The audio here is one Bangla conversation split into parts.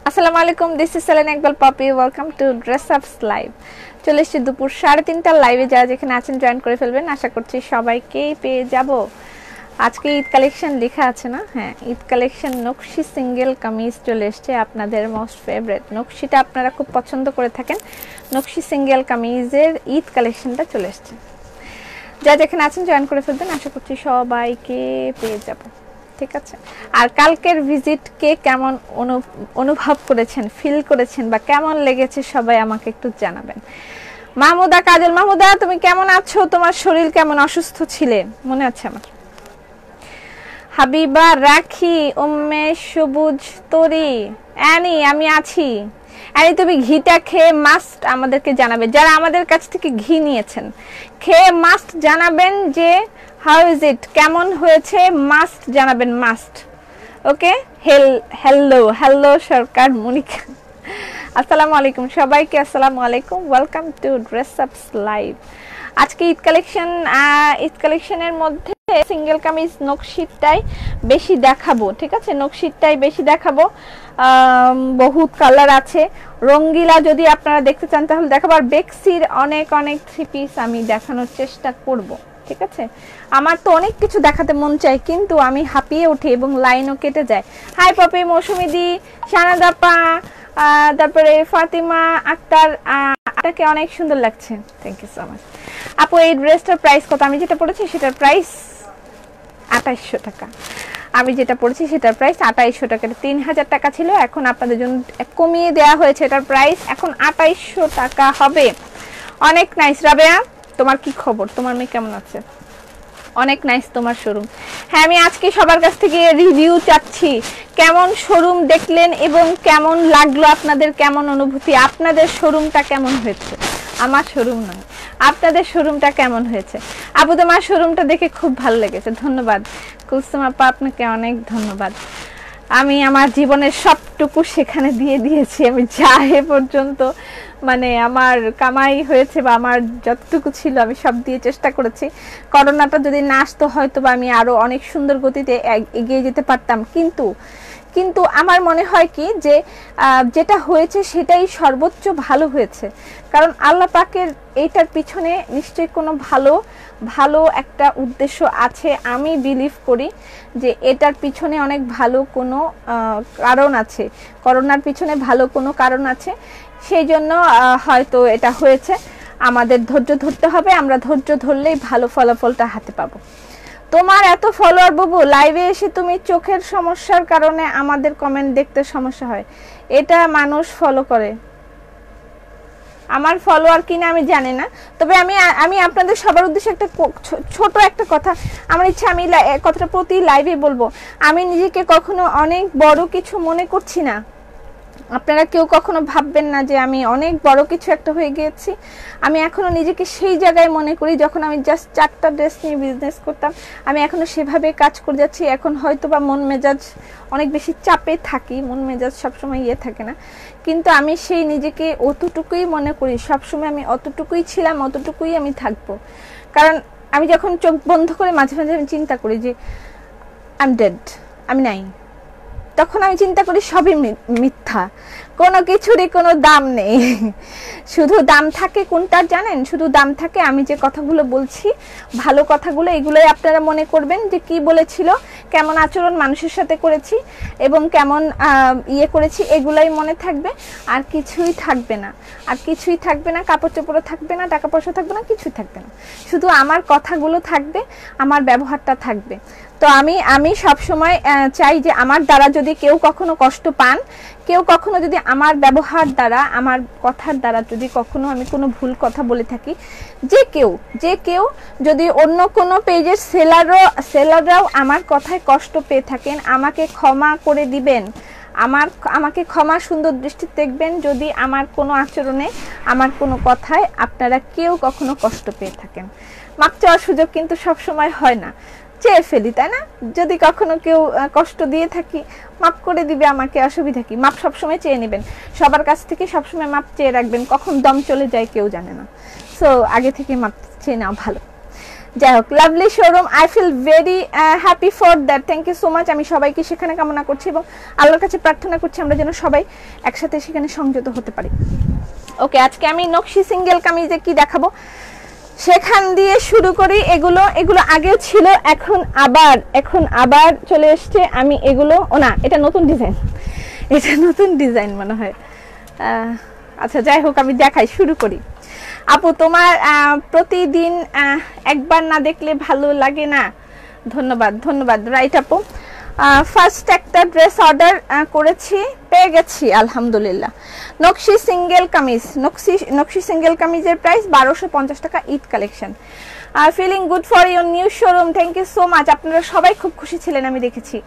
আসসালামু আলাইকুম, this is Selena Iqbal Popy. Welcome to dress ups live. চলে এসেছি দুপুর 3:30টার লাইভে। যারা যেখানে আছেন জয়েন করে ফেলবেন। আশা করছি সবাইকেই পেয়ে যাব। আজকে ঈদ কালেকশন লেখা আছে না? হ্যাঁ, ঈদ কালেকশন নকশি সিঙ্গেল কামিজ চলে এসছে, আপনাদের মোস্ট ফেভারিট নকশিটা আপনারা খুব পছন্দ করে থাকেন। নকশি সিঙ্গেল কামিজের ঈদ কালেকশনটা চলে এসছে। যা যেখানে আছেন জয়েন করে ফেলবেন। আশা করছি সবাইকে পেয়ে যাব, ঠিক আছে। আর কালকের ভিজিট কে কেমন অনুভব করেছেন, ফিল করেছেন বা কেমন লেগেছে সবাই আমাকে একটু জানাবেন। মাহমুদা, কাজল মাহমুদা, তুমি কেমন আছো? তোমার শরীর কেমন? অসুস্থ ছিলে মনে আছে আমার। হাবিবা, রাখি, উম্মে সবুজ, তরি, অ্যানি, আমি আছি। অ্যানি, তুমি ঘিটা খেয়ে মাস্ট আমাদেরকে জানাবে। যারা আমাদের কাছ থেকে ঘি নিয়েছেন, খেয়ে মাস্ট জানাবেন যে হাউ ইজ ইট, কেমন হয়েছে, মাস্ট জানাবেন, মাস্ট। ওকে, হ্যালো হ্যালো সরকার, মনিকা, আসসালামু আলাইকুম সবাইকে। আসসালামু আলাইকুম, welcome to dress ups live. আজকে ঈদ কালেকশনের মধ্যে সিঙ্গেল কামিজ নকশিটাই বেশি দেখাবো, ঠিক আছে। নকশিটাই বেশি দেখাবো। বহুত কালার আছে। রঙ্গিলা যদি আপনারা দেখতে চান তাহলে দেখাবো। আর বেক্সির অনেক অনেক থ্রি পিস আমি দেখানোর চেষ্টা করব, ঠিক আছে। আমার তো অনেক কিছু দেখাতে মন চাই, কিন্তু আমি হাঁপিয়ে উঠি এবং লাইনও কেটে যায়। হাই পপি, মৌসুমী দি, শানাদাপা, তারপরে ফাতিমা আক্তার, আপনাকে অনেক সুন্দর লাগছে, থ্যাংক ইউ সো মাচ। আপু, এই ড্রেসটার প্রাইস কত? আমি যেটা পড়েছি সেটার প্রাইস 2800 টাকা। আমি যেটা পড়েছি সেটার প্রাইস 2800 টাকা। 3000 টাকা ছিল, এখন আপনাদের জন্য কমিয়ে দেওয়া হয়েছে। এটার প্রাইস এখন 2800 টাকা হবে। অনেক নাইস। রাবেয়া, তোমার কি খবর? তোমার মেয়ে কেমন আছে? অনেক নাইস তোমার শোরুম। হ্যাঁ, আমি আজকে সবার কাছ থেকে রিভিউ চাচ্ছি। কেমন শোরুম দেখলেন এবং কেমন লাগলো আপনাদের, কেমন অনুভূতি, আপনাদের শোরুমটা কেমন হয়েছে? আমার শোরুম নয়, আপনাদের শোরুমটা কেমন হয়েছে? আপু, তোমার শোরুমটা দেখে খুব ভালো লেগেছে, ধন্যবাদ। কুলসুম আপা, আপনাকে অনেক ধন্যবাদ। আমি আমার জীবনের সবটুকু সেখানে দিয়ে দিয়েছি। আমি যা এ পর্যন্ত মানে আমার কামাই হয়েছে বা আমার যতটুকু ছিল আমি সব দিয়ে চেষ্টা করেছি। করোনাটা যদি না আসতো হয়তো বা আমি আরো অনেক সুন্দর গতিতে এগিয়ে যেতে পারতাম। কিন্তু আমার মনে হয় কি যে যেটা হয়েছে সেটাই সর্বোচ্চ ভালো হয়েছে। কারণ আল্লাহ পাকের এইটার পিছনে নিশ্চয়ই কোনো ভালো একটা উদ্দেশ্য আছে। আমি বিলিভ করি যে এটার পিছনে অনেক ভালো কোনো কারণ আছে। করোনার পিছনে ভালো কোনো কারণ আছে, সেই জন্য হয়তো এটা হয়েছে। আমাদের ধৈর্য ধরতে হবে। আমরা ধৈর্য ধরলেই ভালো ফলাফলটা হাতে পাবো। তোমার এত ফলোয়ার বাবু, লাইভে এসে তুমি চোখের সমস্যার কারণে আমাদের কমেন্ট দেখতে সমস্যা হয়। এটা মানুষ ফলো করে। আমার ফলোয়ার কিনা আমি জানি না, তবে আমি আপনাদের সবার উদ্দেশ্যে একটা ছোট একটা কথা, আমার ইচ্ছা আমি কথাটা প্রতি লাইভে বলবো। আমি নিজেকে কখনো অনেক বড় কিছু মনে করছি না। আপনারা কেউ কখনো ভাববেন না যে আমি অনেক বড় কিছু একটা হয়ে গিয়েছি। আমি এখনো নিজেকে সেই জায়গায় মনে করি যখন আমি জাস্ট 4টা ড্রেস নিয়ে বিজনেস করতাম। আমি এখনো সেভাবে কাজ করে যাচ্ছি। এখন হয়তো বা মন মেজাজ অনেক বেশি চাপে থাকি, মন মেজাজ সবসময় থাকে না, কিন্তু আমি সেই নিজেকে অতটুকুই মনে করি। সবসময় আমি অতটুকুই ছিলাম, অতটুকুই আমি থাকবো। কারণ আমি যখন চোখ বন্ধ করে মাঝে মাঝে আমি চিন্তা করি যে আই এম ডেড, আমি নাই, তখন আমি চিন্তা করি সবই মিথ্যা, কোনো কিছুরই কোনো দাম নেই। শুধু দাম থাকে কোনটার জানেন? শুধু দাম থাকে আমি যে কথাগুলো বলছি, ভালো কথাগুলো, এগুলোই আপনারা মনে করবেন যে কি বলেছিল, কেমন আচরণ মানুষের সাথে করেছি এবং কেমন করেছি, এগুলাই মনে থাকবে। আর কিছুই থাকবে না, আর কিছুই থাকবে না। কাপড় চোপড়ও থাকবে না, টাকা পয়সা থাকবে না, কিছুই থাকবে না। শুধু আমার কথাগুলো থাকবে, আমার ব্যবহারটা থাকবে। তো আমি সব সময় চাই যে আমার দ্বারা যদি কেউ কখনো কষ্ট পান, কেউ কখনো যদি আমার ব্যবহার দ্বারা, আমার কথার দ্বারা যদি কখনো আমি কোনো ভুল কথা বলে থাকি, যে কেউ যদি অন্য কোনো পেজের সেলাররাও আমার কথায় কষ্ট পেয়ে থাকেন, আমাকে ক্ষমা করে দিবেন। আমাকে ক্ষমা সুন্দর দৃষ্টিতে দেখবেন যদি আমার কোনো আচরণে, আমার কোনো কথায় আপনারা কেউ কখনো কষ্ট পেয়ে থাকেন। মাপ চাওয়ার সুযোগ কিন্তু সব সময় হয় না, চেয়ে ফেলি, তাই না? যদি কখনো কেউ কষ্ট দিয়ে থাকি, মাপ করে দিবে আমাকে, অসুবিধা কি? মাপ সবসময় চেয়ে নেবেন, সবার কাছ থেকে সবসময় মাপ চেয়ে রাখবেন। কখন দম চলে যায় কেউ জানে না, সো আগে থেকে মাপ চেয়ে নেওয়া ভালো। যাই হোক, lovely showroom, I feel very happy for that, thank you so much. আমি সবাইকে সেখানে কামনা করছি এবং আল্লাহর কাছে প্রার্থনা করছি আমরা যেন সবাই একসাথে সেখানে সংযত হতে পারি। ওকে, আজকে আমি নকশি সিঙ্গেল কামিজে কি দেখাবো সেখান দিয়ে শুরু করি। এগুলো আগেও ছিল, এখন আবার চলে এসছে। আমি এগুলো না, এটা নতুন ডিজাইন মনে হয়। আচ্ছা যাই হোক, আমি দেখাই, শুরু করি। আপু তোমার প্রতিদিন একবার না দেখলে ভালো লাগে না। ধন্যবাদ রাইট আপু। ফার্স্ট একটা ড্রেস অর্ডার করেছি, পেয়ে গেছি আলহামদুলিল্লাহ। নকশি সিঙ্গেল কামিজের প্রাইস 1250 টাকা, Eid collection. Feeling good for your new showroom, thank you so much. আপনারা সবাই খুব খুশি ছিলেন, আমি দেখেছি,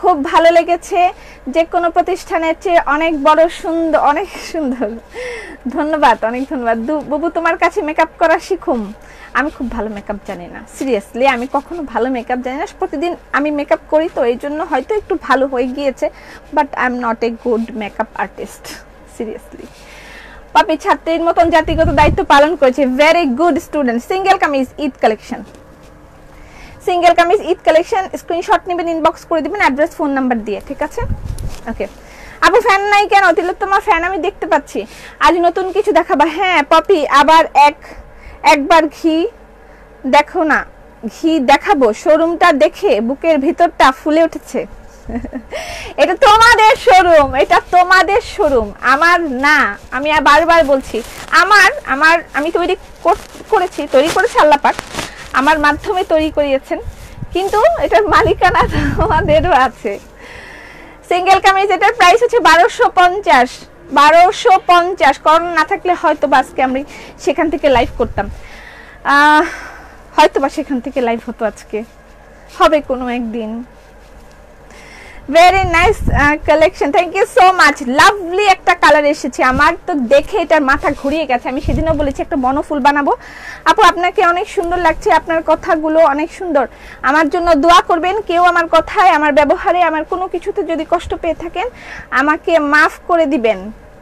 খুব ভালো লেগেছে। যে কোনো প্রতিষ্ঠানের চেয়ে অনেক সুন্দর। ধন্যবাদ, অনেক ধন্যবাদ। বুবু তোমার কাছে মেকআপ করা শিখুম। আমি খুব ভালো মেকআপ জানি না, সিরিয়াসলি আমি কখনো ভালো মেকআপ জানি না। প্রতিদিন আমি মেকআপ করি তো এই জন্য হয়তো একটু ভালো হয়ে গিয়েছে, but I am not a good makeup artist, seriously. পাপি ছাত্রীর মতন জাতিগত দায়িত্ব পালন করেছে, very good student. Single kameez Eid collection, screenshot নেবেন, ইনবক্স করে দিবেন অ্যাড্রেস ফোন নাম্বার দিয়ে, ঠিক আছে? ওকে আপু, ফ্যান নাই কেন? তিলোত্তমা ফ্যান আমি দেখতে পাচ্ছি। আজ নতুন কিছু দেখাবা? হ্যাঁ পপি, আবার একবার ঘি দেখো না, ঘি দেখাবো। শোরুমটা দেখে বুকের ভিতরটা ফুলে উঠেছে। এটা তোমাদের শোরুম, আমার না। আমি বারবার বলছি, আমি তৈরি করেছি আল্লাহ পাক আমার মাধ্যমে তৈরি করিয়েছেন, কিন্তু এটার মালিকানা তোমাদেরও আছে। সিঙ্গেল কামিজ, এটার প্রাইস হচ্ছে 1250। করোনা না থাকলে হয়তো আজকে আমি সেখান থেকে লাইভ করতাম, হয়তো সেখান থেকে লাইভ হতো, আজকে হবে কোনো একদিন। Very nice collection, thank you so much. Lovely একটা কালার এসেছে, আমার তো দেখে এটার মাথা ঘুরিয়ে গেছে। আমি সেদিনও বলেছি একটা বনফুল বানাবো। আপু আপনাকে অনেক সুন্দর লাগছে, আপনার কথাগুলো অনেক সুন্দর। আমার জন্য দোয়া করবেন। কেউ আমার কথায়, আমার ব্যবহারে, আমার কোনো কিছুতে যদি কষ্ট পেয়ে থাকেন আমাকে মাফ করে দিবেন,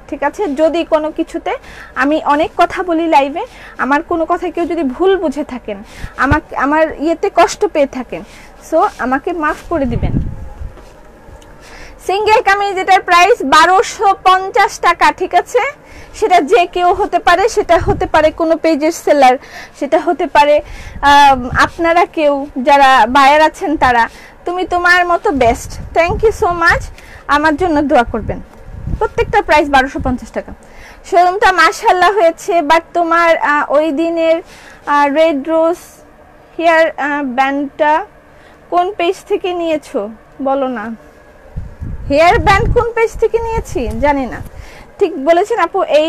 ঠিক আছে? যদি কোনো কিছুতে, আমি অনেক কথা বলি লাইভে, আমার কোনো কথায় কেউ যদি ভুল বুঝে থাকেন, আমার ইয়েতে কষ্ট পেয়ে থাকেন, সো আমাকে মাফ করে দিবেন। সিঙ্গেল কামিজ, এটার প্রাইস 1250 টাকা, ঠিক আছে? সেটা যে কেউ হতে পারে, সেটা হতে পারে কোনো পেজের সেলার, সেটা হতে পারে আপনারা কেউ যারা বায়ার আছেন তারা। তুমি তোমার মতো best, thank you so much. আমার জন্য দোয়া করবেন। প্রত্যেকটা প্রাইস 1250 টাকা। শোরুমটা মাশাআল্লাহ হয়েছে, বাট তোমার ওই দিনের রেড রোজ হেয়ার ব্যান্ডটা কোন পেজ থেকে নিয়েছো বলো না। হেয়ার ব্যান্ড কোন পেজ থেকে নিয়েছি জানি না। ঠিক বলেছেন আপু, এই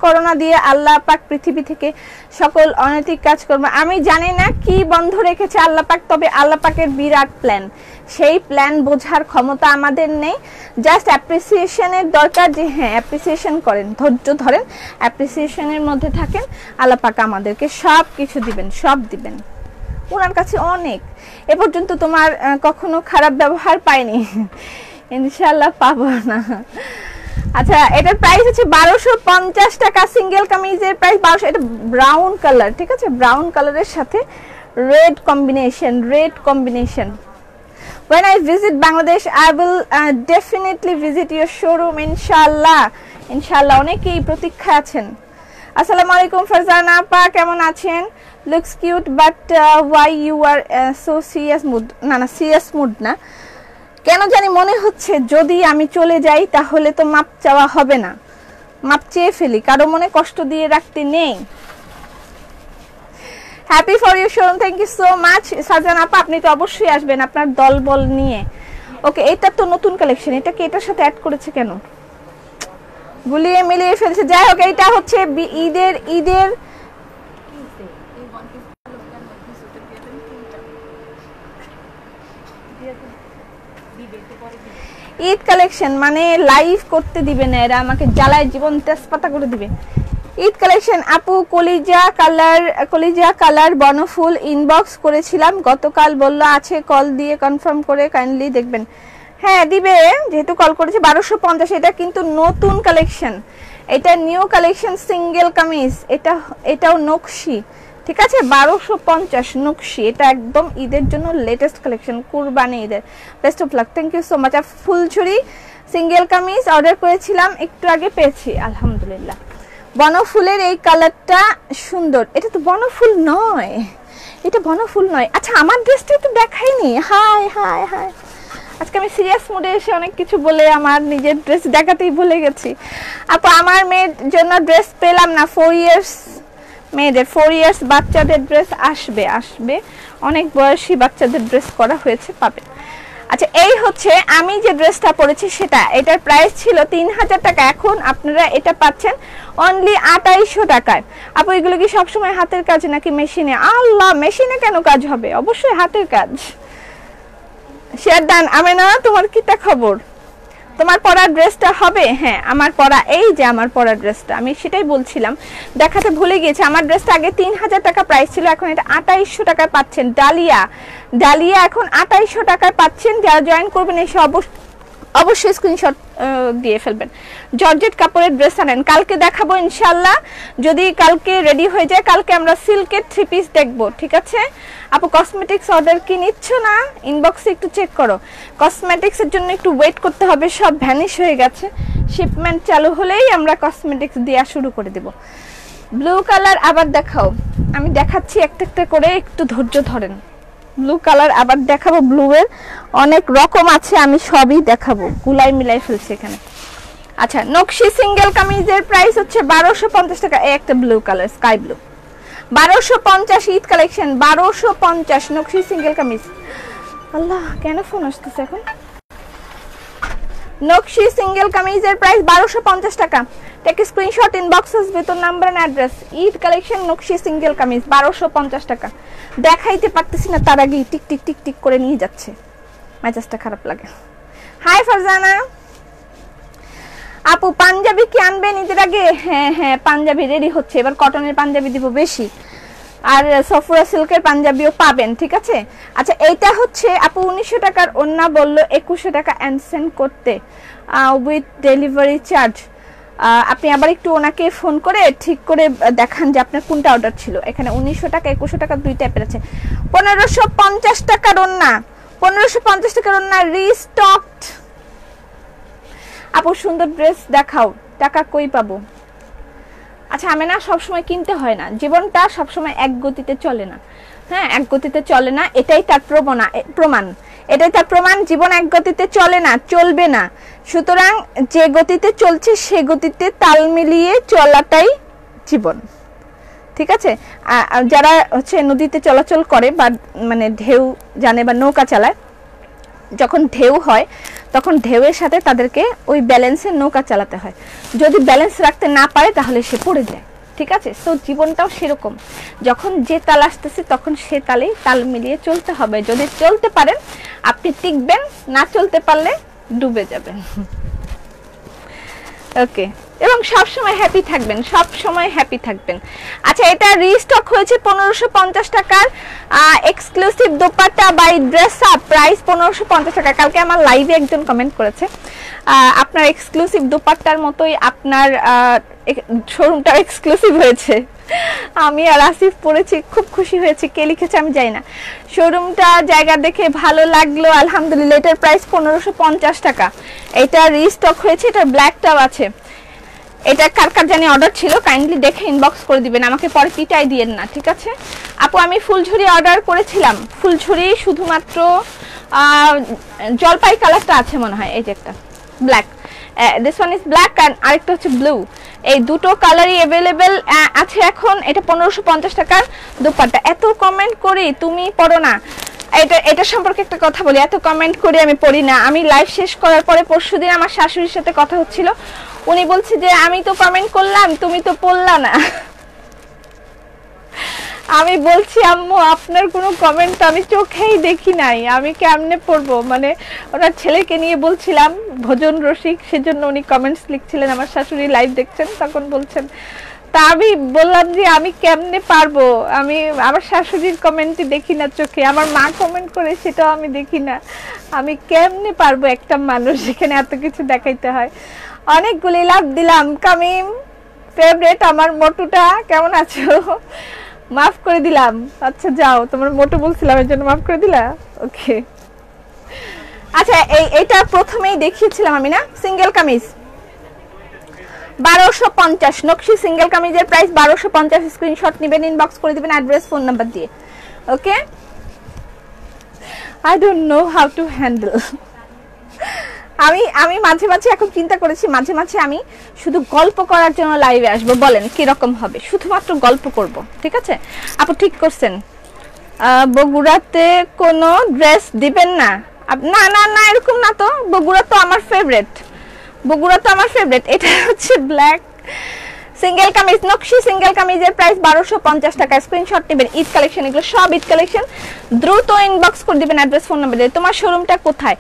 করোনা দিয়ে আল্লাহ পাক পৃথিবী থেকে সকল অনৈতিক কাজ করবে। আমি জানি না কি বন্ধ রেখেছে আল্লাহ পাক, তবে আল্লাহ পাকের বিরাট প্ল্যান, সেই প্ল্যান বোঝার ক্ষমতা আমাদের নেই। জাস্ট অ্যাপ্রিসিয়েশনের দরকার, যে হ্যাঁ অ্যাপ্রিসিয়েশন করেন, ধৈর্য ধরেন, অ্যাপ্রিসিয়েশনের মধ্যে থাকেন, আল্লাহ পাক আমাদেরকে সব কিছু দিবেন, সব দিবেন। ওনার কাছে অনেক, এ পর্যন্ত তোমার কখনো খারাপ ব্যবহার পাইনি, ইনশাআল্লাহ পাবো না। আচ্ছা, এটার প্রাইস হচ্ছে 1250 টাকা। সিঙ্গেল কামিজের প্রাইস 1200। এটা ব্রাউন কালার, ঠিক আছে? ব্রাউন কালারের সাথে red combination. When I visit Bangladesh, I will definitely visit your showroom, inshallah. অনেকেই প্রতীক্ষা আছেন। আসসালামু আলাইকুম ফারজানা আপা, কেমন আছেন? Looks cute, but why you are so serious mood? না, সিরিয়াস মুড না, কেন জানি মনে হচ্ছে যদি আমি চলে যাই তাহলে তো মাপ চাওয়া হবে না। মাপ চেয়ে ফেলি, কারো মনে কষ্ট দিয়ে রাখতে নেই। Happy for you showroom, thank you so much. Sajan আপা, আপনি তো অবশ্যই আসবেন আপনার দলবল নিয়ে। ওকে, এটা তো নতুন কালেকশন, এটাকে এটার সাথে অ্যাড করেছে কেন? গুলিয়ে মিলিয়ে ফেলছে। যাই হোক, এইটা হচ্ছে ঈদের ঈদ কালেকশন, মানে লাইভ করতে দিবে না এরা, আমাকে জ্বালায় জীবন তেজপাতা করে দিবে। ঈদ কালেকশন আপু, কলিজা কালার বনফুল ইনবক্স করেছিলাম গতকাল, বললো আছে, কল দিয়ে কনফার্ম করে কাইন্ডলি দেখবেন। হ্যাঁ দিবে, যেহেতু কল করেছে। 1250। এটা কিন্তু নতুন কালেকশন, এটা নিউ কালেকশন সিঙ্গেল কামিজ, এটাও নকশি, ঠিক আছে 1250 নকশি, এটা একদম ঈদের জন্য লেটেস্ট কালেকশন, কুরবানি ঈদের। Best of luck, thank you so much. আর ফুলঝুরি সিঙ্গেল কামিজ অর্ডার করেছিলাম, একটু আগে পেয়েছি আলহামদুলিল্লাহ। বনফুলের এই কালারটা সুন্দর, এটা তো বনফুল নয়, এটা বনফুল নয়। আচ্ছা আমার ড্রেসটা একটু দেখাইনি। হাই হাই হাই, আজকে আমি সিরিয়াস মুডে এসে অনেক কিছু বলে আমার নিজের ড্রেস দেখাতেই ভুলে গেছি। আপু আমার মেয়ের জন্য ড্রেস পেলাম না, 4 ইয়ার্স মেয়েদের, 4 ইয়ার্স বাচ্চাদের ড্রেস আসবে, আসবে অনেক বয়সী বাচ্চাদের ড্রেস করা হয়েছে, পাবে। আচ্ছা এই হচ্ছে আমি যে ড্রেসটা পরেছি সেটা, এটার প্রাইস ছিল 3000 টাকা, এখন আপনারা এটা পাচ্ছেন অনলি 2800 টাকায়। আপু এগুলো কি সবসময় হাতের কাজ নাকি মেশিনে? আল্লাহ, মেশিনে কেন কাজ হবে, অবশ্যই হাতের কাজ। Share done. আমেনা তোমার কিটা খবর, তোমার পরা ড্রেসটা হবে? হ্যাঁ আমার পরা, এই যে আমার পরা ড্রেসটা, আমি সেটাই বলছিলাম, দেখাতে ভুলে গিয়েছি। আমার ড্রেসটা আগে 3000 টাকা প্রাইস ছিল, এখন এটা 2800 টাকায় পাচ্ছেন। ডালিয়া, ডালিয়া এখন 2800 টাকায় পাচ্ছেন। যারা জয়েন করবেন এসে অবশ্যই স্ক্রিনশট দিয়ে ফেলবেন। জর্জেট কাপড়ের ড্রেস আনেন, কালকে দেখাবো ইনশাআল্লাহ, যদি কালকে রেডি হয়ে যায়। কালকে আমরা সিল্কের 3 পিস দেখবো, ঠিক আছে? আপু কসমেটিক্স অর্ডার কি নিচ্ছ না? ইনবক্সে একটু চেক করো। কসমেটিক্সের জন্য একটু ওয়েট করতে হবে, সব ভ্যানিশ হয়ে গেছে। শিপমেন্ট চালু হলেই আমরা কসমেটিক্স দেওয়া শুরু করে দেব। ব্লু কালার আবার দেখাও, আমি দেখাচ্ছি একটা একটা করে, একটু ধৈর্য ধরেন। ব্লু কালার আবার দেখাবো, ব্লু এর অনেক রকম আছে, আমি সবই দেখাবো, গুলাই মিলাই ফেলছি এখানে। আচ্ছা নকশি সিঙ্গেল কামিজের প্রাইস হচ্ছে 1250 টাকা। এই একটা blue colour, sky blue, 1250 Eid collection, 1250 নকশি সিঙ্গেল কামিজ। আল্লাহ কেন ফোন আসতেছে এখন? নকশি সিঙ্গেল কামিজের প্রাইস 1250 টাকা। টেক স্ক্রিনশট, ইনবক্সেস বেতন number and address. Eid collection নকশি সিঙ্গেল কামিজ 1250 টাকা। দেখাইতে পারতেছি না, তার আগে টিক টিক টিক টিক করে নিয়ে যাচ্ছে, মেজাজটা খারাপ লাগে। হাই ফারজানা আপু, পাঞ্জাবি কি আনবেন ঈদের আগে? হ্যাঁ হ্যাঁ পাঞ্জাবি রেডি হচ্ছে, এবার কটনের পাঞ্জাবি দিব বেশি, আর সফুরা সিল্কের পাঞ্জাবিও পাবেন, ঠিক আছে? আচ্ছা এইটা হচ্ছে আপু 1900 টাকার ওন্না, বললো 2100 টাকা অ্যান্ড সেন্ড করতে উইথ ডেলিভারি চার্জ। আপনি আবার একটু ওনাকে ফোন করে ঠিক করে দেখান যে আপনার কোনটা অর্ডার ছিল। এখানে 1900 টাকা 2100 টাকা দুই টাইপের আছে। 1550 টাকার ওন্না, 1550 টাকার ওন্না রিস্টকড। আপু সুন্দর ড্রেস দেখাও, টাকা কই পাবো? আচ্ছা আমি না সবসময় কিনতে হয় না, জীবনটা সবসময় এক গতিতে চলে না। হ্যাঁ এক গতিতে চলে না, এটাই তার প্রমাণ, এটাই তার প্রমাণ। জীবন এক গতিতে চলে না, চলবে না। সুতরাং যে গতিতে চলছে সে গতিতে তাল মিলিয়ে চলাটাই জীবন, ঠিক আছে? যারা হচ্ছে নদীতে চলাচল করে বা মানে ঢেউ জানে বা নৌকা চালায়, যখন ঢেউ হয় তখন ঢেউয়ের সাথে তাদেরকে ওই ব্যালেন্সের নৌকা চালাতে হয়। যদি ব্যালেন্স রাখতে না পারে তাহলে সে পড়ে যায়, ঠিক আছে? তো জীবনটাও সেরকম, যখন যে তাল আসতেছে তখন সে তালেই তাল মিলিয়ে চলতে হবে। যদি চলতে পারেন আপনি টিকবেন, না চলতে পারলে ডুবে যাবেন। ওকে, এবং সব সময় হ্যাপি থাকবেন, সব সময় হ্যাপি থাকবেন। আচ্ছা এটা রিস্টক হয়েছে 1550 টাকার exclusive dupatta by dress up, price 1550 টাকা। কালকে আমার লাইভে একজন কমেন্ট করেছে আপনার এক্সক্লুসিভ দোপাট্টার মতোই আপনার শোরুমটা এক্সক্লুসিভ হয়েছে। আমি আর আসিফ পড়েছি, খুব খুশি হয়েছি। কে লিখেছে আমি জানি না। শোরুমটা জায়গা দেখে ভালো লাগলো আলহামদুলিল্লাহ। এটার প্রাইস 1550 টাকা। এটা রিস্টক হয়েছে, এটা ব্ল্যাকটাও আছে। এটা কার কার জানি অর্ডার ছিল কাইন্ডলি দেখে ইনবক্স করে দিবেন, আমাকে পরে পিটাই দিয়েন না, ঠিক আছে? আপু আমি ফুলঝুরি অর্ডার করেছিলাম, ফুলঝুরি শুধুমাত্র জলপাই কালারটা আছে মনে হয়, এই যে একটা black, this one is black and আরেকটা হচ্ছে ব্লু। এই দুটো কালারই अवेलेबल আছে এখন। এটা 1550 টাকার দোপাট্টা। এত কমেন্ট করি তুমি পড়ো না, এটা সম্পর্কে একটা কথা বলি, এত কমেন্ট করে আমি পড়ি না। আমি লাইভ শেষ করার পরে পরশুদিন আমার শাশুড়ির সাথে কথা হচ্ছিল, উনি বলছে যে আমি তো কমেন্ট করলাম তুমি তো পড়লা না। আমি বলছি আম্মু আপনার কোনো কমেন্ট আমি চোখেই দেখি নাই, আমি কেমনে পড়বো? মানে ওনার ছেলেকে নিয়ে বলছিলাম, ভোজন রসিক, সেজন্য উনি কমেন্টস লিখছিলেন, আমার শাশুড়ি লাইভ দেখছেন তখন বলছেন। তা আমি বললাম যে আমি কেমনে পারবো, আমি আমার শাশুড়ির কমেন্টই দেখি না চোখে, আমার মা কমেন্ট করে সেটাও আমি দেখি না, আমি কেমনে পারবো একটা মানুষ এখানে এত কিছু দেখাইতে হয়। অনেকগুলি লাভ দিলাম। কামিম ফেভারিট আমার মোটুটা, কেমন আছো? মাফ করে দিলাম। আচ্ছা যাও, তোমার মোটো বলছিলাম এর জন্য মাফ করে দিলা। ওকে, আচ্ছা এইটা প্রথমেই দেখিয়েছিলাম আমি না, সিঙ্গেল কামিজ 1250 নকশি সিঙ্গেল কামিজের প্রাইস 1250। স্ক্রিনশট নেবেন, ইনবক্স করে দিবেন অ্যাড্রেস ফোন নাম্বার দিয়ে। Okay, I don't know how to handle. আমি মাঝে মাঝে এখন চিন্তা করেছি, মাঝে মাঝে আমি শুধু গল্প করার জন্য লাইভে আসবো। বলেন কি রকম হবে? শুধুমাত্র গল্প করব, ঠিক আছে? আপু ঠিক করছেন, বগুড়াতে কোনো ড্রেস দিবেন না? না না না, এরকম না তো। বগুড়া তো আমার ফেভারিট, বগুড়া তো আমার ফেভারিট। এটা হচ্ছে ব্ল্যাক সিঙ্গেল কামিজ, নকশি সিঙ্গেল কামিজের প্রাইস 1250 টাকা। স্ক্রিনশট নেবেন। ঈদ কালেকশন, এগুলো সব ঈদ কালেকশন। দ্রুত ইনবক্স করে দিবেন অ্যাড্রেস ফোন নাম্বার দিয়ে। তোমার শোরুমটা কোথায়?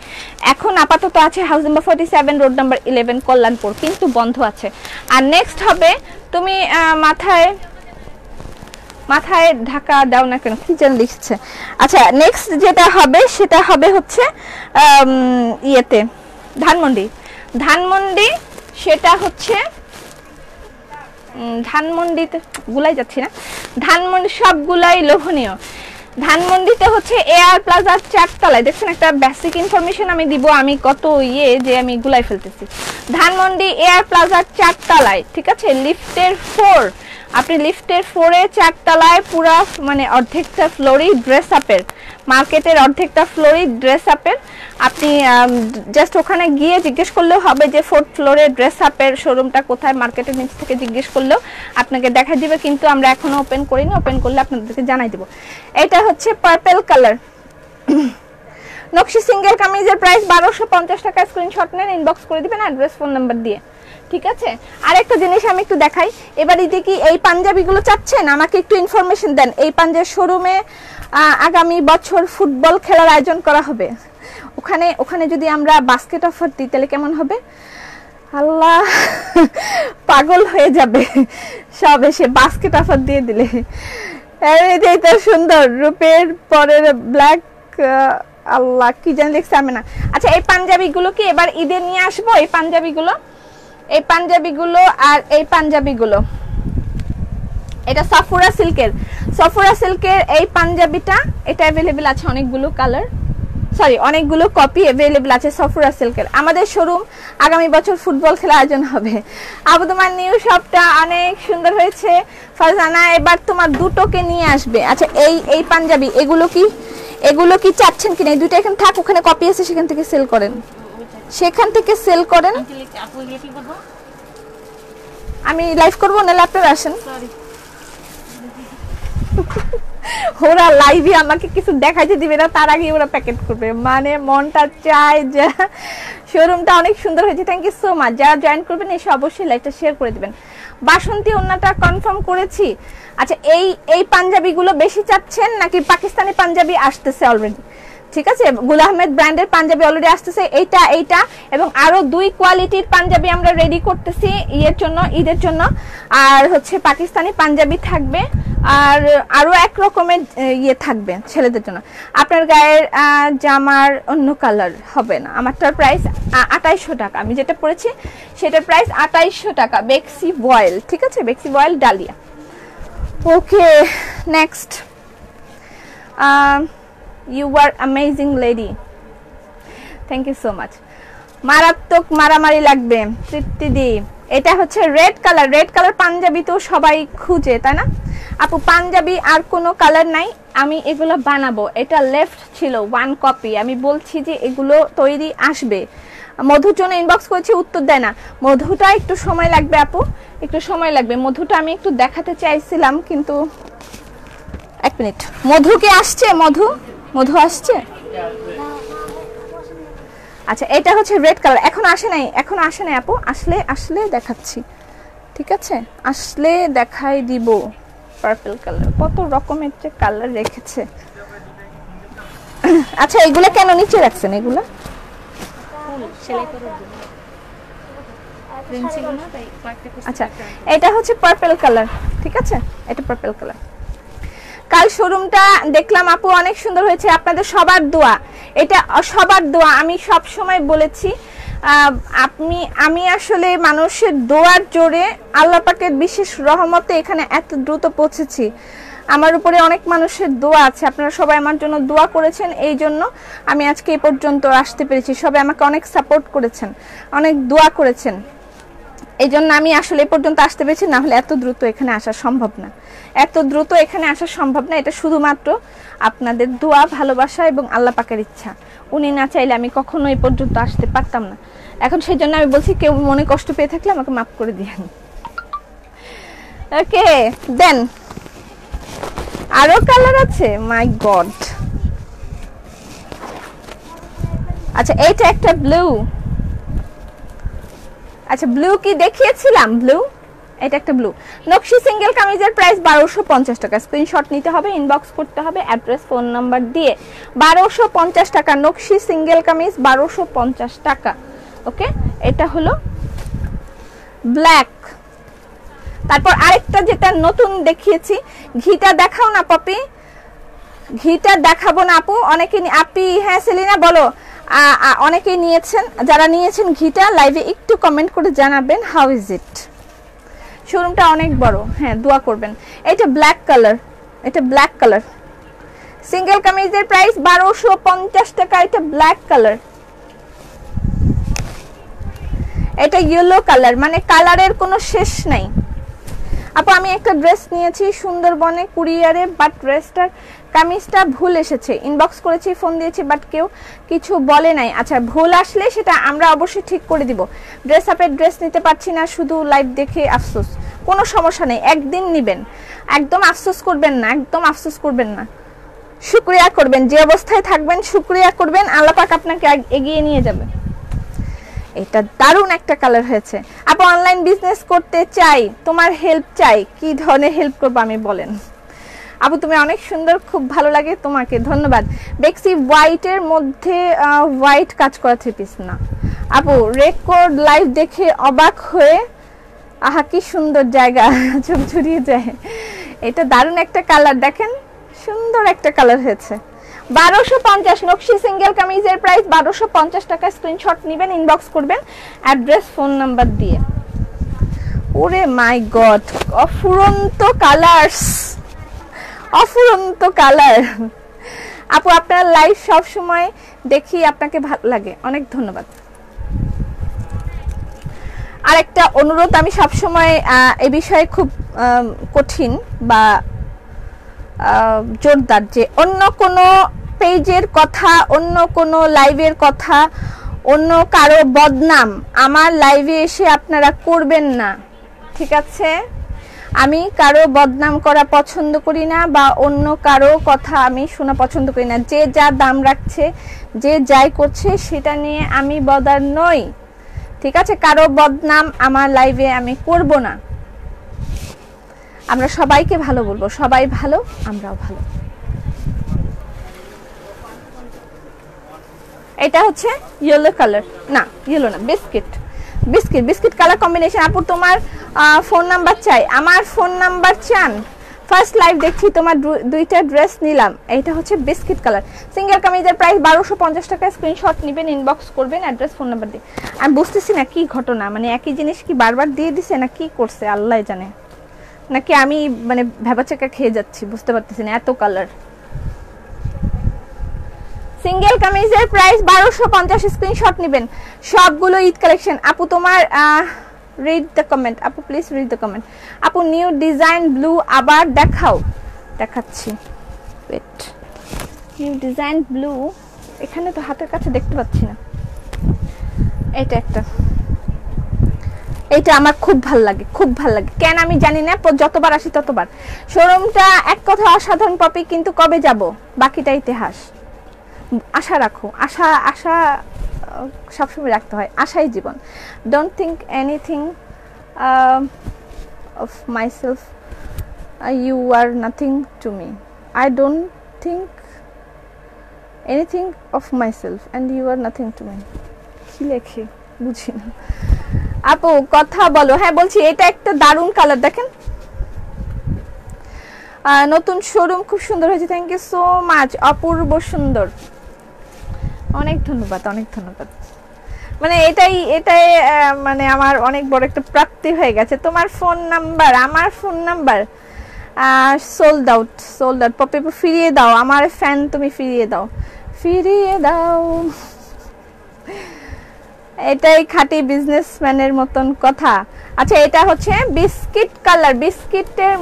এখন আপাতত আছে house number 47, road number 11, Kalyanpur, কিন্তু বন্ধ আছে। আর নেক্সট হবে, তুমি মাথায় ঢাকা দাও না কেন, কি যেন লিখছে। আচ্ছা, নেক্সট যেটা হবে সেটা হবে হচ্ছে ইয়েতে ধানমন্ডি, সেটা হচ্ছে ধানমন্ডিতে গুলাই যাচ্ছি না, ধানমন্ডি সবগুলাই লোভনীয়। ধানমন্ডিতে হচ্ছে এয়ার প্লাজার 4 তলায়, দেখছেন একটা বেসিক ইনফরমেশন আমি দিব, আমি কত যে আমি গুলাই ফেলতেছি। ধানমন্ডি এয়ার প্লাজার 4 তলায়, ঠিক আছে? লিফটের 4, আপনি লিফটের 4-এ 4 তলায় পুরা মানে অর্ধেকটা ফ্লোরই ড্রেস আপের, মার্কেটের অর্ধেকটা ফ্লোরই ড্রেস আপের। আপনি জাস্ট ওখানে গিয়ে জিজ্ঞেস করলেও হবে যে 4th ফ্লোরে ড্রেস আপের শোরুমটা কোথায়, মার্কেটের নিচ থেকে জিজ্ঞেস করলেও আপনাকে দেখা দিবে, কিন্তু আমরা এখনো ওপেন করিনি, ওপেন করলে আপনাদেরকে জানাই দেব। এটা হচ্ছে পার্পল কালার নকশি সিঙ্গেল কামিজের প্রাইস 1250 টাকা। স্ক্রিনশট নেন, ইনবক্স করে দিবেন অ্যাড্রেস ফোন নাম্বার দিয়ে, ঠিক আছে? আরেকটা জিনিস আমি একটু দেখাই। এবার কি এই পাঞ্জাবিগুলো চাচ্ছেন? আমাকে একটু ইনফরমেশন দেন। এই পাঞ্জাব শোরুমে আগামী বছর ফুটবল খেলার আয়োজন করা হবে। ওখানে যদি আমরা বাস্কেট অফার দিই তাহলে কেমন হবে? আল্লাহ, পাগল হয়ে যাবে সব এসে বাস্কেট অফার দিয়ে দিলে। এইটা সুন্দর, রূপের পরের ব্ল্যাক, আল্লাহ কি জানি লিখছে আমি না। আচ্ছা, এই পাঞ্জাবিগুলো কি এবার ঈদে নিয়ে আসবো? এই পাঞ্জাবিগুলো আর এই পাঞ্জাবিগুলো, এটা সাফুরা সিল্কের এই পাঞ্জাবিটা, এটা अवेलेबल আছে অনেকগুলো কালার, সরি অনেকগুলো কপি अवेलेबल আছে সাফুরা সিল্কের। আমাদের শোরুম আগামী বছর ফুটবল খেলা আয়োজন হবে। আবু তোমার নিউ শপটা অনেক সুন্দর হয়েছে ফারজানা, এবার তোমার দুটোকে নিয়ে আসবে। আচ্ছা, এই পাঞ্জাবি এগুলো কি চাচ্ছেন কিনা? এই দুটো এখানে থাক, ওখানে কপি আছে, সেখান থেকে সেল করেন, আমি লাইভ করবো, নাহলে আপনারা আসেন। ওরা লাইভে আমাকে কিছু দেখাইতে দিবে না, তার আগে ওরা প্যাকেট করবে, মানে মনটা চায় যে শোরুমটা অনেক সুন্দর হয়েছে। Thank you so much. যারা জয়েন করবেন এসে অবশ্যই লাইভটা শেয়ার করে দিবেন। বাসন্তী ওন্নাটা কনফার্ম করেছি। আচ্ছা, এই পাঞ্জাবিগুলো বেশি চাচ্ছেন নাকি পাকিস্তানি পাঞ্জাবি আসতেছে অলরেডি? ঠিক আছে, গুল আহমেদ ব্র্যান্ডের পাঞ্জাবি অলরেডি আসতেছে, এইটা এবং আরো 2 কোয়ালিটির পাঞ্জাবি আমরা রেডি করতেছি ঈদের জন্য। আর হচ্ছে পাকিস্তানি পাঞ্জাবি থাকবে, আর আরো এক রকমের থাকবে ছেলেদের জন্য। আপনার গায়ের জামার অন্য কালার হবে না। আমারটার প্রাইস 2800 টাকা, আমি যেটা পরেছি সেটার প্রাইস 2800 টাকা। বেক্সি বয়েল, ঠিক আছে, বেক্সি বয়েল dahlia. Okay, next, you are amazing lady, thank you so much। মারাত্মক মারামারি লাগবে তৃপ্তি দি। এটা হচ্ছে রেড কালার পাঞ্জাবি তো সবাই খুঁজে, তাই না আপু? পাঞ্জাবি আর কোনো কালার নাই, আমি এগুলো বানাবো। এটা লেফট ছিল 1 কপি, আমি বলছি যে এগুলো তৈরি আসবে। মধুর জন্য ইনবক্স করেছি, উত্তর দেয় না। মধুটা একটু সময় লাগবে আপু, একটু সময় লাগবে। মধুটা আমি একটু দেখাতে চাইছিলাম, কিন্তু 1 মিনিট। মধু কে আসছে? মধু আসছে? আচ্ছা, এটা হচ্ছে রেড কালার, এখন আসে নাই আপু, আসলে দেখাচ্ছি, ঠিক আছে? আসলে দেখাই দিব। পার্পল কালার, কত রকমের যে কালার রেখেছে। আচ্ছা, এগুলা কেন নিচে রাখছেন? এগুলা আচ্ছা, এটা হচ্ছে পার্পল কালার, ঠিক আছে, এটা পার্পল কালার। কাল শোরুমটা দেখলাম আপু, অনেক সুন্দর হয়েছে। আপনাদের সবার দোয়া, এটা সবার দোয়া, আমি সব সময় বলেছি। আমি আসলে মানুষের দোয়ার জোরে, আল্লাহ পাকের বিশেষ রহমতে এখানে এত দ্রুত পৌঁছেছি। আমার উপরে অনেক মানুষের দোয়া আছে, আপনারা সবাই আমার জন্য দোয়া করেছেন, এই জন্য আমি আজকে এই পর্যন্ত আসতে পেরেছি। সবাই আমাকে অনেক সাপোর্ট করেছেন, অনেক দোয়া করেছেন, এই জন্য আমি আসলে এই পর্যন্ত আসতে পেরেছি। না হলে এত দ্রুত এখানে আসা সম্ভব না, এত দ্রুত এখানে আসা সম্ভব না। এটা শুধুমাত্র আপনাদের দোয়া, ভালোবাসা এবং আল্লাহ পাকের ইচ্ছা। উনি না চাইলে আমি কখনো এই পর্যন্ত আসতে পারতাম না। এখন সেই জন্য আমি বলছি, কেউ মনে কষ্ট পেয়ে থাকলে আমাকে মাফ করে দিয়েন। ওকে দেন, আরো কালার আছে, মাই গড। আচ্ছা এইটা একটা ব্লু, আচ্ছা ব্লু কি দেখিয়েছিলাম? ব্লু, এটা একটা ব্লু নকশি সিঙ্গেল কামিজের প্রাইস 1250 টাকা। স্ক্রিনশট নিতে হবে, ইনবক্স করতে হবে অ্যাড্রেস ফোন নাম্বার দিয়ে। 1250 টাকা নকশি সিঙ্গেল কামিজ, 1250 টাকা। ওকে, এটা হলো ব্ল্যাক। তারপর আরেকটা যেটা নতুন দেখিয়েছি, ঘিটা দেখাও না পপি, ঘিটা দেখাবো না আপু? অনেকে আপি, হ্যাঁ সেলিনা বলো, অনেকেই নিয়েছেন। যারা নিয়েছেন ঘিটা লাইভে একটু কমেন্ট করে জানাবেন হাউ ইজ ইট। শোরুমটা অনেক বড়, হ্যাঁ দোয়া করবেন। এটা ব্ল্যাক কালার, এটা ব্ল্যাক কালার সিঙ্গেল কামিজের প্রাইস 1250 টাকা। এটা ব্ল্যাক কালার, এটা ইয়েলো কালার, মানে কালারের কোনো শেষ নাই। আপু আমি একটা ড্রেস নিয়েছি সুন্দরবনে কুরিয়ারে, বাট ড্রেসটার কামিজটা ভুল এসেছে। ইনবক্স করেছি, ফোন দিয়েছি, বাট কেউ কিছু বলে নাই। আচ্ছা ভুল আসলে সেটা আমরা অবশ্যই ঠিক করে দিব। ড্রেস আপের ড্রেস নিতে পারছি না, শুধু লাইভ দেখে আফসোস। কোনো সমস্যা নেই, একদিন নেবেন, একদম আফসোস করবেন না, একদম আফসোস করবেন না, শুকরিয়া করবেন। যে অবস্থায় থাকবেন শুকরিয়া করবেন, আল্লাহ পাক আপনাকে এগিয়ে নিয়ে যাবে। এটা দারুণ একটা কালার হয়েছে। আপু অনলাইন বিজনেস করতে চাই, তোমার হেল্প চাই, কি ধরনের হেল্প করবো আমি বলেন? আপু তুমি অনেক সুন্দর, খুব ভালো লাগে তোমাকে, ধন্যবাদ। দেখছি হোয়াইটের মধ্যে হোয়াইট কাজ করা থ্রি পিস না আপু, রেকর্ড লাইভ দেখে অবাক হয়ে, আহা কি সুন্দর জায়গা, চোখ জুড়িয়ে যায়। এটা দারুণ একটা কালার, দেখেন সুন্দর একটা কালার হয়েছে। 1250 নকশি সিঙ্গেল কামিজের প্রাইস 1250 টাকা। স্ক্রিনশট নেবেন, ইনবক্স করবেন অ্যাড্রেস ফোন নাম্বার দিয়ে। ওরে মাই গড, অফুরন্ত কালারস, অফুরন্ত কালার। আপু আপনার লাইভ সব সময় দেখি, আপনাকে ভালো লাগে, অনেক ধন্যবাদ। আরেকটা অনুরোধ, আমি সব সময় এই বিষয়ে খুব কঠিন বা জোরদার, যে অন্য কোনো পেজের কথা, অন্য কোনো লাইভের কথা, অন্য কারো বদনাম আমার লাইভে এসে আপনারা করবেন না, ঠিক আছে? আমি কারো বদনাম করা পছন্দ করি না, বা অন্য কারো কথা আমি শোনা পছন্দ করি না। যে যা দাম রাখছে, যে যাই করছে সেটা নিয়ে আমি বদার নই, ঠিক আছে? কারো বদনাম আমার লাইভে আমি করব না। আমরা সবাইকে ভালো বলবো, সবাই ভালো, আমরাও ভালো। এটা হচ্ছে ইয়েলো কালার, না ইয়েলো না, biscuit, biscuit biscuit colour combination. আপু তোমার ফোন নাম্বার চাই। আমার ফোন নাম্বার চান? ফার্স্ট লাইভ দেখছি, তোমার দুইটা ড্রেস নিলাম। এইটা হচ্ছে বিস্কিট কালার সিঙ্গেল কামিজের প্রাইস 1250 টাকা। স্ক্রিনশট নেবেন, ইনবক্স করবেন অ্যাড্রেস ফোন নাম্বার দিয়ে। আমি বুঝতেছি না কি ঘটনা, মানে একই জিনিস কি বারবার দিয়ে দিছে না কি করছে আল্লাহ জানে, নাকি আমি মানে ভেবাচাকা খেয়ে যাচ্ছি, বুঝতে পারতেছি না, এত কালার। সিঙ্গেল কামিজের প্রাইস 1250, স্ক্রিনশট নেবেন। সবগুলো ঈদ কালেকশন। আপু তোমার রিড দ্য কমেন্ট, আপু প্লিজ রিড দ্য কমেন্ট। আপু নিউ ডিজাইন ব্লু আবার দেখাও। দেখাচ্ছি, ওয়েট। নিউ ডিজাইন ব্লু এখানে তো হাতের কাছে দেখতে পাচ্ছি না। এটা একটা, এইটা আমার খুব ভাল লাগে, খুব ভাল লাগে, কেন আমি জানি না, যতবার আসি ততবার। শোরুমটা এক কথা অসাধারণ পপি, কিন্তু কবে যাব বাকিটা ইতিহাস। আশা রাখো, আশা আশা সবসময় রাখতে হয়, আশাই জীবন। Don't think anything of myself, you are nothing to me. I don't think anything of myself and you are nothing to me. কি লেখে বুঝি না। আপু কথা বলো। হ্যাঁ বলছি, এটা একটা দারুণ কালার, দেখেন নতুন শোরুম খুব সুন্দর হয়েছে, থ্যাংক ইউ সো মাচ, অপূর্ব সুন্দর, অনেক ধন্যবাদ, অনেক ধন্যবাদ। মানে এটাই মানে আমার অনেক বড় একটা প্রাপ্তি হয়ে গেছে। তোমার ফোন নাম্বার, আমার phone number, sold out, Popy ফিরিয়ে দাও, আমার ফ্যান তুমি ফিরিয়ে দাও, ফিরিয়ে দাও। এটাই খাঁটি বিজনেসম্যানের মতন কথা। আচ্ছা এটা হচ্ছে বিস্কিট কালার, বিস্কিটের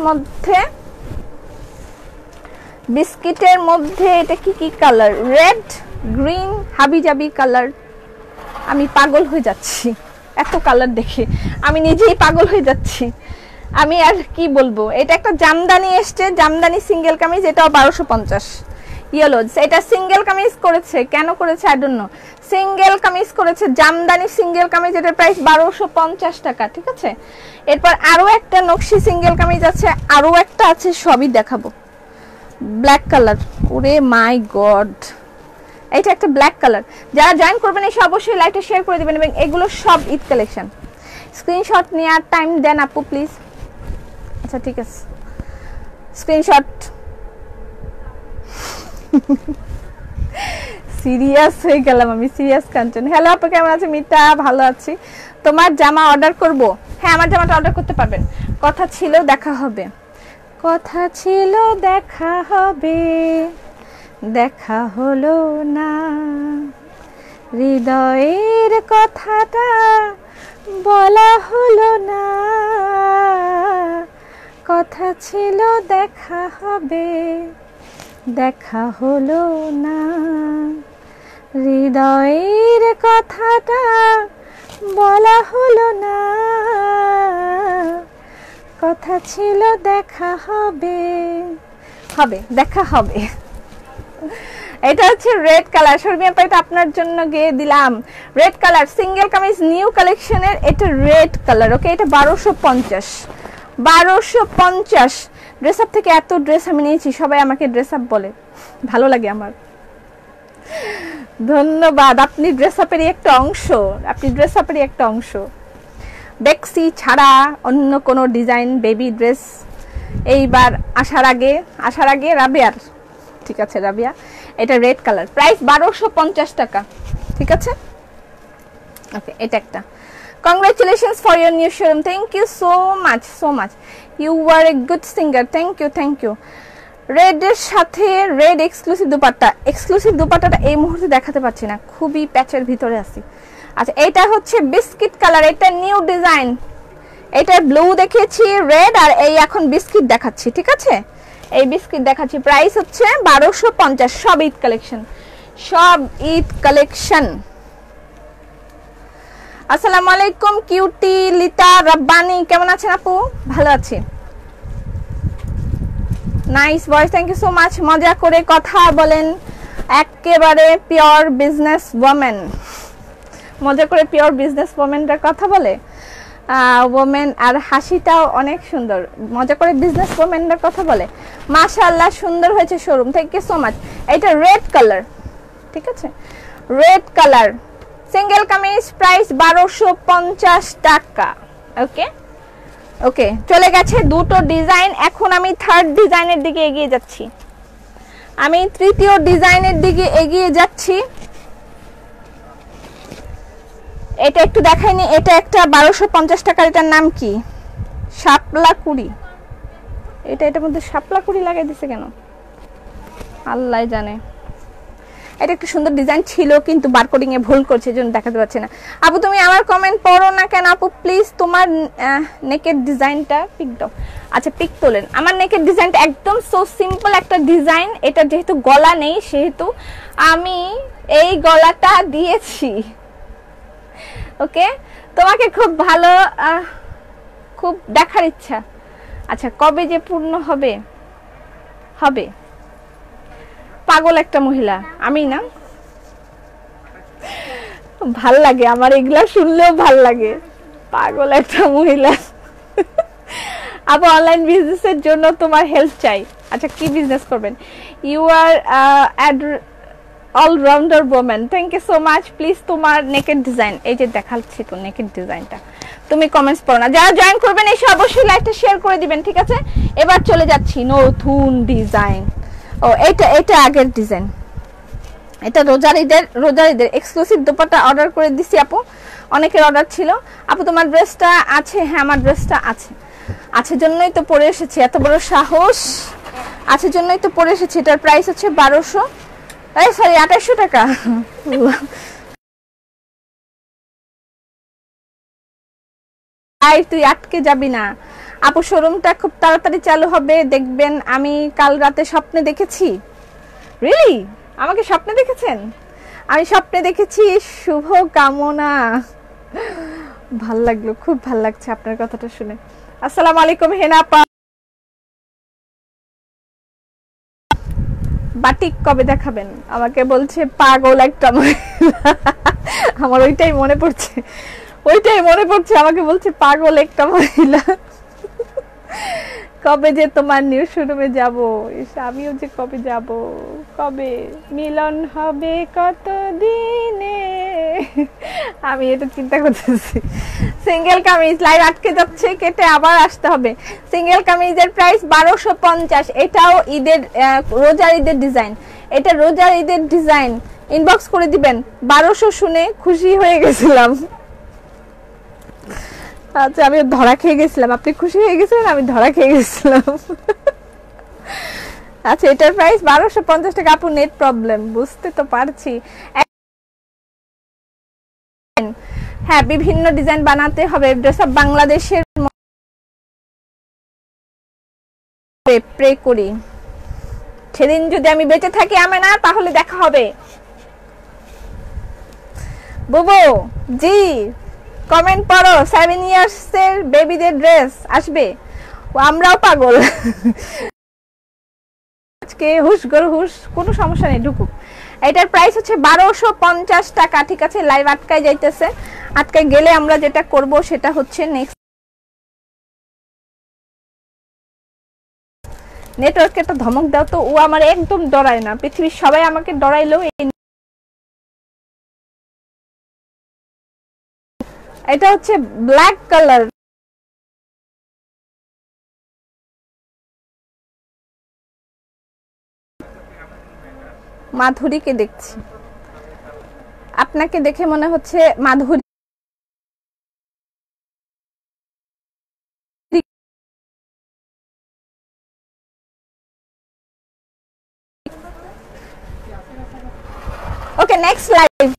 মধ্যে এটা কি কালার? রেড, গ্রিন, হাবিজাবি কালার। আমি পাগল হয়ে যাচ্ছি এত কালার দেখে, আমি নিজেই পাগল হয়ে যাচ্ছি। আমি আর কি বলবো। এটা একটা জামদানি এসছে, জামদানি সিঙ্গেল কামিজ, এটাও 1250 ইয়েলো। এটা সিঙ্গেল কামিজ করেছে, কেন করেছে I don't no. Single kameez করেছে, জামদানি সিঙ্গেল কামিজ, এটার প্রাইস 1250 টাকা, ঠিক আছে। এরপর আরো একটা নকশি সিঙ্গেল কামিজ আছে, আরো একটা আছে, সবই দেখাবো। ব্ল্যাক কালার, ওরে মাই গড, এটা একটা ব্ল্যাক কালার। যারা জয়েন করবেন এসে অবশ্যই লাইভটা শেয়ার করে দিবেন, এবং এগুলো সব ঈদ কালেকশন। স্ক্রিনশট নেওয়ার টাইম দেন আপু প্লিজ। আচ্ছা ঠিক আছে, স্ক্রিনশট। সিরিয়াস হয়ে গেলাম আমি, সিরিয়াস কাঞ্চন। হ্যালো আপু কেমন আছে? মিতা ভালো আছি। তোমার জামা অর্ডার করব? হ্যাঁ আমার জামাটা অর্ডার করতে পারবেন। কথা ছিল দেখা হবে, কথা ছিল দেখা হবে, দেখা হলো না, হৃদয়ের কথাটা বলা হলো না, কথা ছিল দেখা হবে, দেখা হলো না, হৃদয়ের কথাটা বলা হলো না, কথা ছিল দেখা হবে, দেখা হবে। এটা হচ্ছে রেড কালার, শর্মিয়া পাইটা আপনার জন্য গিয়ে দিলাম। Red colour single kameez, new কালেকশনের, এটা রেড কালার। ওকে, এটা 1250 ড্রেস আপ থেকে এত ড্রেস আমি নিয়েছি, সবাই আমাকে ড্রেস আপ বলে, ভালো লাগে আমার, ধন্যবাদ। আপনি ড্রেস আপেরই একটা অংশ, বেক্সি ছাড়া অন্য কোনো ডিজাইন বেবি ড্রেস এইবার আসার আগে রাবিয়ার, ঠিক আছে রাবিয়া। এটা রেড কালার, প্রাইস 1250 টাকা, ঠিক আছে। ওকে, এটা একটা। Congratulations for your new showroom. Thank you so much. You were a good singer. Thank you. Red এর সাথে রেড এক্সক্লুসিভ দুপাট্টাটা এই মুহূর্তে দেখাতে পাচ্ছি না, খুবই প্যাচের ভিতরে আছি। আচ্ছা এটা হচ্ছে বিস্কিট কালার, এটা নিউ ডিজাইন। এটা ব্লু দেখিয়েছি, রেড, আর এই এখন বিস্কিট দেখাচ্ছি, ঠিক আছে। এই বিস্কিট দেখাচ্ছি, প্রাইস হচ্ছে 1250, সব ঈদ কালেকশন। আসসালামু আলাইকুম কিউটি লিতা রাব্বানি, কেমন আছেন আপু? ভালো আছি। Nice voice, thank you so much. মজা করে কথা বলেন, একেবারে পিওর বিজনেস ওমেন। মজা করে পিওর বিজনেস ওমেনরা কথা বলে, ওমেন, আর হাসিটাও অনেক সুন্দর। মজা করে বিজনেস ওমেনরা কথা বলে। মাশাআল্লাহ, সুন্দর হয়েছে showroom, thank you so much. এটা রেড কালার, ঠিক আছে, red colour single kameez, price 1250 টাকা। ওকে, চলে গেছে দুটো ডিজাইন। এখন আমি থার্ড ডিজাইনের দিকে এগিয়ে যাচ্ছি, আমি তৃতীয় ডিজাইনের দিকে এগিয়ে যাচ্ছি। এটা একটু দেখাইনি, এটা একটা 1250 টাকার, এটার নাম কি? শাপলা কুড়ি। এটার মধ্যে শাপলা কুড়ি লাগাই দিছে কেন আল্লাহ জানে। এটা একটা সুন্দর ডিজাইন ছিল, কিন্তু বারকোডিং এ ভুল করছে, এজন্য দেখাতে পাচ্ছি না। আপু তুমি আমার কমেন্ট পড়ো না কেন আপু? প্লিজ তোমার নেকের ডিজাইনটা পিক দাও। আচ্ছা পিক তোলেন। আমার নেকের ডিজাইনটা একদম সো সিম্পল একটা ডিজাইন। এটা যেহেতু গলা নেই, সেহেতু আমি এই গলাটা দিয়েছি। ওকে, তোমাকে খুব ভালো, খুব দেখার ইচ্ছা। আচ্ছা কবে যে পূর্ণ হবে? পাগল একটা মহিলা আমি না, ভাল লাগে আমার এগুলা শুনলেও ভাল লাগে। পাগল একটা মহিলা। আপু অনলাইন বিজনেসের জন্য তোমার হেল্প চাই। আচ্ছা কি বিজনেস করবেন? You are allrounder woman, thank you so much. Please তোমার নেকের ডিজাইন, এই যে দেখাচ্ছি তো নেকের ডিজাইনটা, তুমি কমেন্টস পড়ো না। যারা জয়েন করবেন এসে অবশ্যই লাইভটা শেয়ার করে দিবেন, ঠিক আছে। এবার চলে যাচ্ছি নতুন ডিজাইন। ও এটা আগের ডিজাইন, এটা রোজারিদের এক্সক্লুসিভ দোপাট্টা অর্ডার করে দিছি আপু, অনেকের অর্ডার ছিল। আপু তোমার ড্রেসটা আছে? হ্যাঁ আমার ড্রেসটা আছে। আছে জন্যই তো পরে এসেছি, এত বড় সাহস আছে জন্যই তো পরে এসেছি। এটার প্রাইস হচ্ছে 1200, সরি 2800 টাকা। তুই আটকে যাবি না আপু, শোরুমটা খুব তাড়াতাড়ি চালু হবে দেখবেন। আমি কাল রাতে স্বপ্নে দেখেছি। রিয়েলি? আমাকে স্বপ্নে দেখেছেন? আমি স্বপ্নে দেখেছি, শুভ কামনা। ভাল লাগলো, খুব ভাল লাগছে আপনার কথাটা শুনে। আসসালামু আলাইকুম হেনা আপা। বাটিক কবে দেখাবেন? আমাকে বলছে পাগল একটা মহিলা। আমার ওইটাই মনে পড়ছে, আমাকে বলছে পাগল একটা মহিলা। কবে যে তোমার নিউ শোরুমে যাব, আমিও যে কবে যাব, কবে মিলন হবে কত দিনে, আমি এটা চিন্তা করতেছি। সিঙ্গেল কামিজ লাইভ আটকে যাচ্ছে, কেটে আবার আসতে হবে। সিঙ্গেল কামিজের প্রাইস 1250। এটাও ঈদের, রোজার ঈদের ডিজাইন, এটা রোজার ঈদের ডিজাইন। ইনবক্স করে দিবেন। 1200 শুনে খুশি হয়ে গেছিলাম। আচ্ছা, আমি ধরা খেয়ে গেছিলাম, আপনি খুশি হয়ে গেছিলেন, আমি ধরা খেয়ে গেছিলাম। আচ্ছা, এটার প্রাইস 1250 টাকা। আপু নেট প্রবলেম, বুঝতে তো পারছি। হ্যাঁ, বিভিন্ন ডিজাইন বানাতে হবে। ড্রেস আপ বাংলাদেশের প্রে করি, সেদিন যদি আমি বেঁচে থাকি আমেনা, তাহলে দেখা হবে। বুবু জি, কমেন্ট পড়ো। 7 ইয়ার্স এর বেবিদের ড্রেস আসবে, আমরাও পাগল। আজকে হুশ গর হুশ, কোনো সমস্যা নেই, ঢুকুক। এটার প্রাইস হচ্ছে 1250 টাকা। ঠিক আছে, লাইভ আটকায় যাইতেছে। আটকায় গেলে আমরা যেটা করব সেটা হচ্ছে নেক্সট, নেটওয়ার্কে একটা ধমক দাও তো। ও আমার একদম ডরায় না, পৃথিবীর সবাই আমাকে ডরাইলেও এটা হচ্ছে ব্ল্যাক কালার। মাধুরীকে দেখছি, আপনাকে দেখে মনে হচ্ছে মাধুরী। ওকে, নেক্সট লাইভ।